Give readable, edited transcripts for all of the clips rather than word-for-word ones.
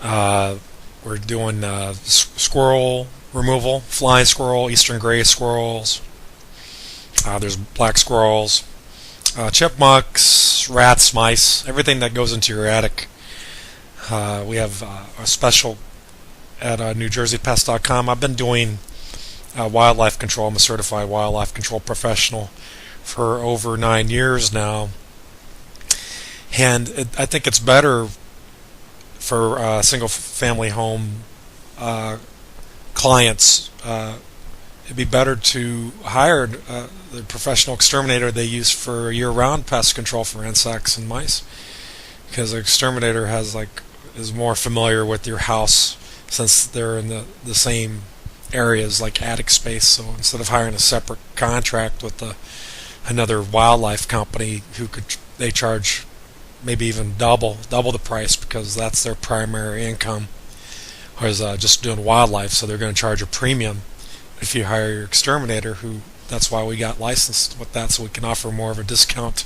We're doing squirrel removal, flying squirrel, eastern gray squirrels. There's black squirrels, chipmunks, rats, mice, everything that goes into your attic. We have a special at NewJerseyPest.com. I've been doing wildlife control. I'm a certified wildlife control professional for over 9 years now, and I think it's better for single-family home clients. It'd be better to hire the professional exterminator they use for year-round pest control for insects and mice, because the exterminator is more familiar with your house since they're in the same areas like attic space. So instead of hiring a separate contract with another wildlife company they charge maybe even double the price, because that's their primary income, whereas just doing wildlife, so they're going to charge a premium if you hire your exterminator. That's why we got licensed with that, so we can offer more of a discount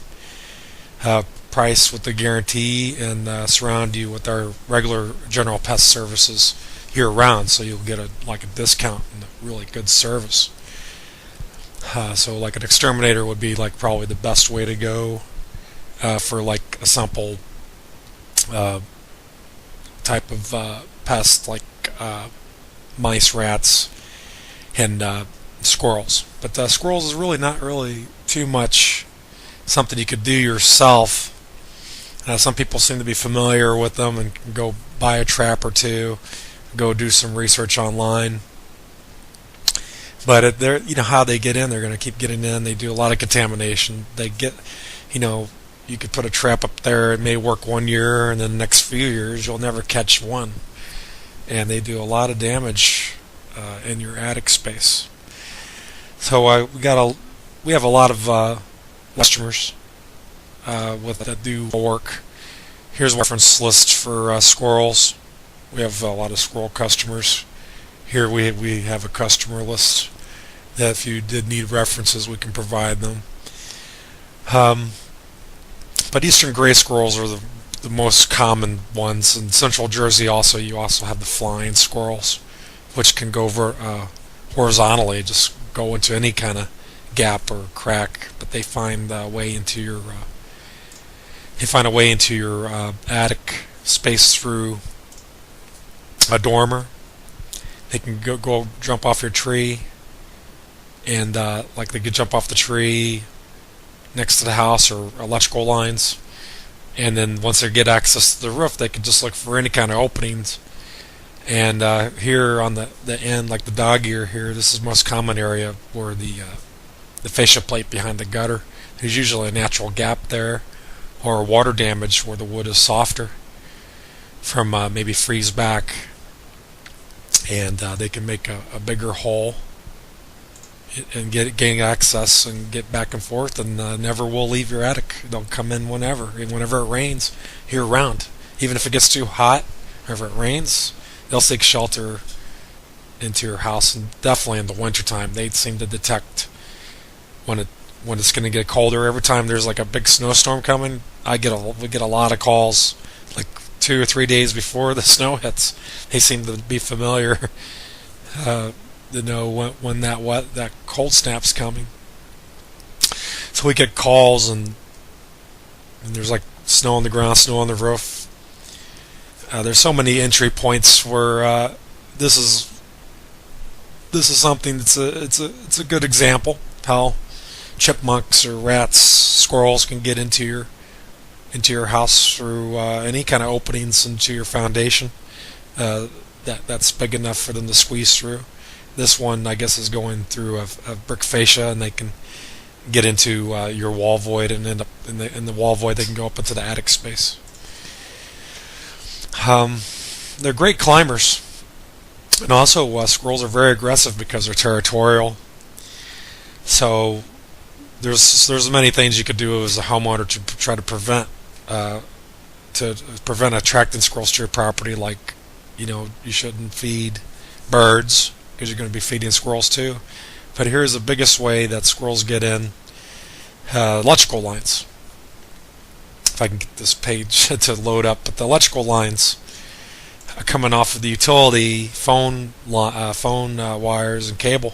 price with the guarantee, and surround you with our regular general pest services year round, so you'll get a discount and a really good service. So like an exterminator would be probably the best way to go for a simple type of pest like mice, rats, and squirrels. But squirrels is really not really too much something you could do yourself. Some people seem to be familiar with them and can go buy a trap or two, go do some research online. But how they get in, they're going to keep getting in. They do a lot of contamination. They get, you could put a trap up there. It may work 1 year, and then the next few years you'll never catch one. And they do a lot of damage in your attic space. So we have a lot of customers that do work. Here's a reference list for squirrels. We have a lot of squirrel customers. Here we have a customer list that if you did need references, we can provide them. But eastern gray squirrels are the most common ones. In central Jersey you also have the flying squirrels, which can go horizontally, just go into any kind of gap or crack, but they find a way into your attic space through a dormer. They can go jump off your tree, and they could jump off the tree next to the house or electrical lines, and then once they get access to the roof, they can just look for any kind of openings. And here on the end, like the dog ear here, this is the most common area where the fascia plate behind the gutter. There's usually a natural gap there, or water damage where the wood is softer from maybe freeze back, and they can make a bigger hole and gain access and get back and forth, and never will leave your attic. They'll come in whenever it rains year round. Even if it gets too hot, whenever it rains, they'll seek shelter into your house. And definitely in the wintertime, they seem to detect when it's going to get colder. Every time there's a big snowstorm coming, we get a lot of calls 2 or 3 days before the snow hits. They seem to be familiar to know when that cold snap's coming. So we get calls, and there's snow on the ground, snow on the roof. There's so many entry points where this is something it's a good example how chipmunks or rats, squirrels can get into your house through any kind of openings into your foundation that's big enough for them to squeeze through. This one, I guess, is going through a brick fascia, and they can get into your wall void, and end up in the wall void. They can go up into the attic space. They're great climbers, and also squirrels are very aggressive because they're territorial. So there's many things you could do as a homeowner to try to prevent attracting squirrels to your property. You shouldn't feed birds, because you're going to be feeding squirrels too. But here's the biggest way that squirrels get in: electrical lines. If I can get this page to load up, but the electrical lines, coming off of the utility phone wires and cable,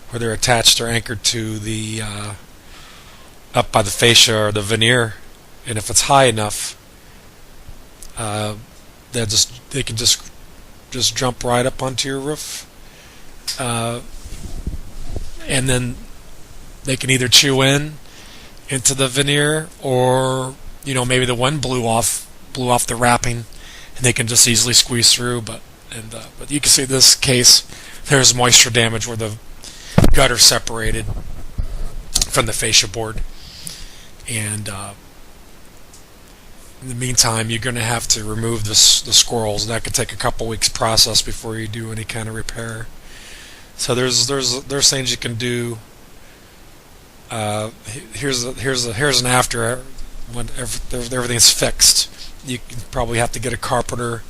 where they're attached or anchored to the up by the fascia or the veneer. And if it's high enough, they can just jump right up onto your roof, and then they can either chew into the veneer, or maybe the wind blew off the wrapping, and they can just easily squeeze through. But you can see in this case there's moisture damage where the gutter separated from the fascia board, and in the meantime you're going to have to remove the squirrels, and that could take a couple weeks process before you do any kind of repair. So there's things you can do. Here's an after when everything's fixed. You can probably have to get a carpenter,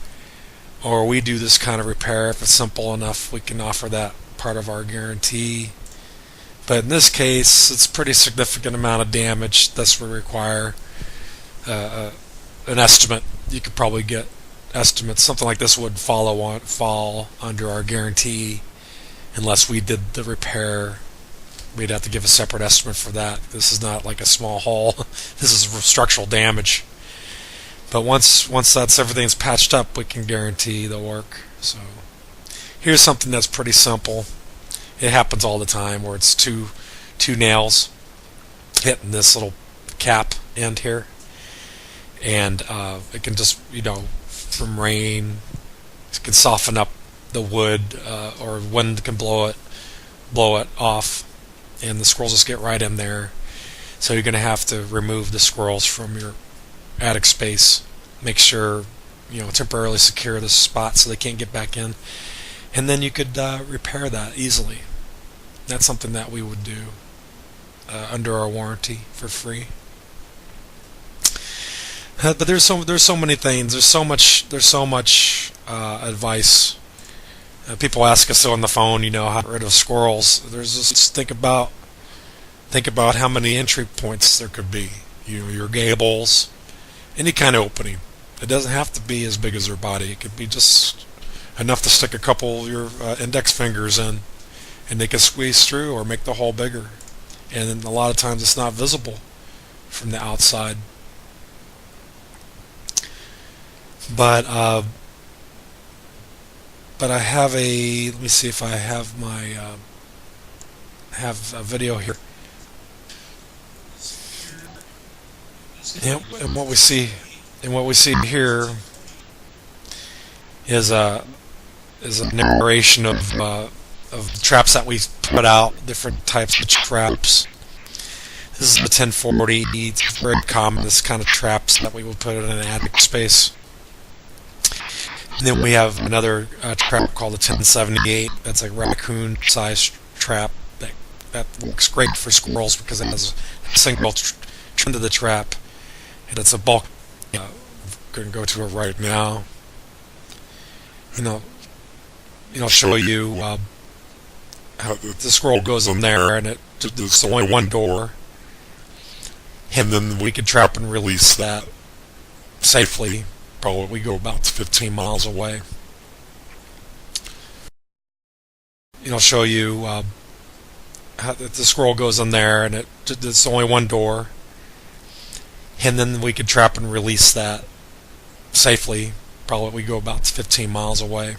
or we do this kind of repair. If it's simple enough, we can offer that part of our guarantee. But in this case, it's a pretty significant amount of damage. That's what we require an estimate. You could probably get estimates. Something like this would fall under our guarantee unless we did the repair. We'd have to give a separate estimate for that. This is not like a small hole. This is structural damage. But once everything's patched up, we can guarantee the work. So here's something that's pretty simple. It happens all the time, where it's two nails hitting this little cap end here, and it can just from rain, it can soften up the wood, or wind can blow it off, and the squirrels just get right in there. So you're going to have to remove the squirrels from your attic space. Make sure temporarily secure the spot so they can't get back in, and then you could repair that easily. That's something that we would do under our warranty for free. But there's so many things. There's so much advice. People ask us on the phone, how to get rid of squirrels. There's just think about how many entry points there could be. Your gables, any kind of opening. It doesn't have to be as big as their body. It could be just enough to stick a couple of your index fingers in, and they can squeeze through or make the hole bigger. And then a lot of times it's not visible from the outside. But I have let me see if I have my have a video here. And what we see here is a narration of traps that we put out, different types of traps. This is the 1040. It's very common, this kind of traps that we will put in an attic space. And then we have another trap called the 1078. That's a raccoon-sized trap that works great for squirrels because it has a single trend to the trap, and it's a bulk. I'm going to go to it right now. Show you how the squirrel goes in there, and it's only one door, and then we can trap and release that safely. Probably we go about 15 miles away. Show you how the squirrel goes in there, and it's only one door, and then we can trap and release that safely. Probably we go about 15 miles away.